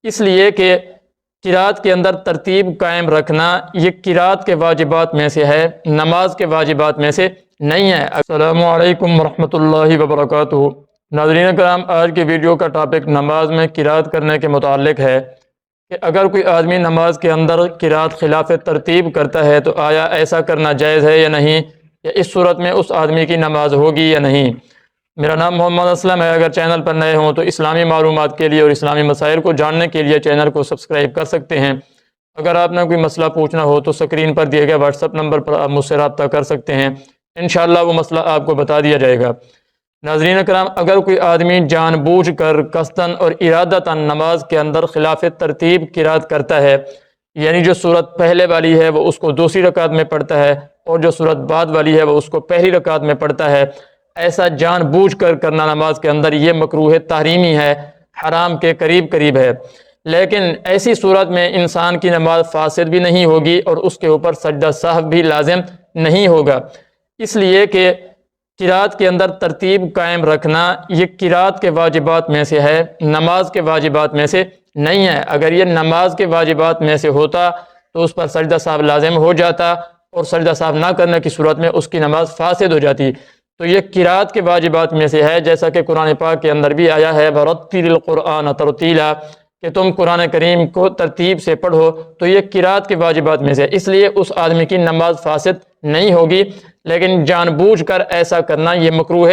اس لیے کہ قرات کے اندر ترتیب قائم رکھنا یہ قرات کے واجبات میں سے ہے، نماز کے واجبات میں سے نہیں ہے۔ السلام علیکم ورحمۃ اللہ وبرکاتہ۔ ناظرین کرام، آج کی ویڈیو کا ٹاپک نماز میں قرات کرنے کے متعلق ہے کہ اگر کوئی آدمی نماز کے اندر قرات خلاف ترتیب کرتا ہے تو آیا ایسا کرنا جائز ہے یا نہیں، یا اس صورت میں اس آدمی کی نماز ہوگی یا نہیں۔ میرا نام محمد اسلم ہے۔ اگر چینل پر نئے ہوں تو اسلامی معلومات کے لیے اور اسلامی مسائل کو جاننے کے لیے چینل کو سبسکرائب کر سکتے ہیں۔ اگر آپ نے کوئی مسئلہ پوچھنا ہو تو اسکرین پر دیے گئے واٹس ایپ نمبر پر آپ مجھ سے رابطہ کر سکتے ہیں، انشاءاللہ وہ مسئلہ آپ کو بتا دیا جائے گا۔ ناظرین کرام، اگر کوئی آدمی جان بوجھ کر قصداً اور ارادتاً نماز کے اندر خلاف ترتیب قرات کرتا ہے، یعنی جو صورت پہلے والی ہے وہ اس کو دوسری رکعت میں پڑھتا ہے اور جو صورت بعد والی ہے وہ اس کو پہلی رکعت میں پڑھتا ہے، ایسا جان بوجھ کر کرنا نماز کے اندر یہ مکروہ تحریمی ہے، حرام کے قریب قریب ہے۔ لیکن ایسی صورت میں انسان کی نماز فاسد بھی نہیں ہوگی اور اس کے اوپر سجدہ سہو بھی لازم نہیں ہوگا، اس لیے کہ قرات کے اندر ترتیب قائم رکھنا یہ قرات کے واجبات میں سے ہے، نماز کے واجبات میں سے نہیں ہے۔ اگر یہ نماز کے واجبات میں سے ہوتا تو اس پر سجدہ سہو لازم ہو جاتا اور سجدہ سہو نہ کرنے کی صورت میں اس کی نماز فاسد ہو جاتی۔ تو یہ قرات کے واجبات میں سے ہے، جیسا کہ قرآن پاک کے اندر بھی آیا ہے وَرَتِّلِ الْقُرْآنَ تَرْتِیلًا، کہ تم قرآن کریم کو ترتیب سے پڑھو، تو یہ قرات کے واجبات میں سے ہے، اس لیے اس آدمی کی نماز فاسد نہیں ہوگی۔ لیکن جان بوجھ کر ایسا کرنا یہ مکروہ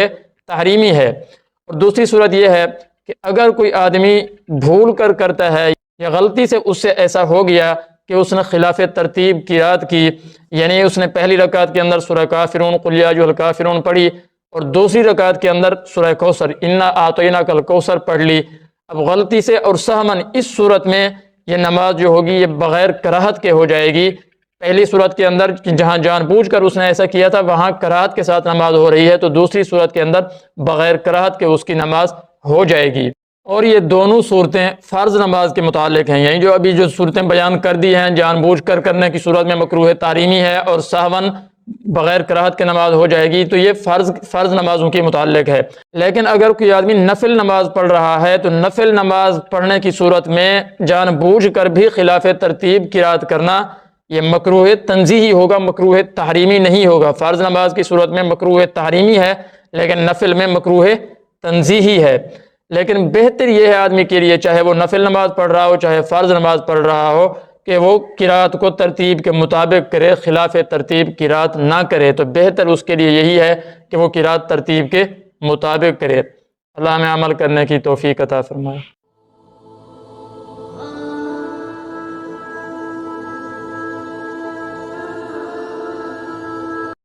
تحریمی ہے۔ اور دوسری صورت یہ ہے کہ اگر کوئی آدمی بھول کر کرتا ہے یا غلطی سے اس سے ایسا ہو گیا کہ اس نے خلاف ترتیب قرات کی، یعنی اس نے پہلی رکعت کے اندر سورہ کافرون قل یا ایھا الکافرون پڑھی اور دوسری رکعت کے اندر سورہ کوثر انا اعطیناک الکوثر پڑھ لی، اب غلطی سے اور سہمن اس صورت میں یہ نماز جو ہوگی یہ بغیر کراہت کے ہو جائے گی۔ پہلی صورت کے اندر جہاں جان بوجھ کر اس نے ایسا کیا تھا وہاں کراہت کے ساتھ نماز ہو رہی ہے، تو دوسری صورت کے اندر بغیر کراہت کے اس کی نماز ہو جائے گی۔ اور یہ دونوں صورتیں فرض نماز کے متعلق ہیں، یعنی جو ابھی جو صورتیں بیان کر دی ہیں، جان بوجھ کر کرنے کی صورت میں مکروہ تحریمی ہے اور سہون بغیر کراہت کے نماز ہو جائے گی، تو یہ فرض نمازوں کے متعلق ہے۔ لیکن اگر کوئی آدمی نفل نماز پڑھ رہا ہے تو نفل نماز پڑھنے کی صورت میں جان بوجھ کر بھی خلاف ترتیب قرات کرنا یہ مکروہ تنزیہی ہوگا، مکروہ تحریمی نہیں ہوگا۔ فرض نماز کی صورت میں مکروہ تحریمی ہے لیکن نفل میں مکروہ تنزیہی ہے۔ لیکن بہتر یہ ہے آدمی کے لیے، چاہے وہ نفل نماز پڑھ رہا ہو چاہے فرض نماز پڑھ رہا ہو، کہ وہ قرات کو ترتیب کے مطابق کرے، خلاف ترتیب قرات نہ کرے۔ تو بہتر اس کے لیے یہی ہے کہ وہ قرات ترتیب کے مطابق کرے۔ اللہ ہمیں عمل کرنے کی توفیق عطا فرمائے۔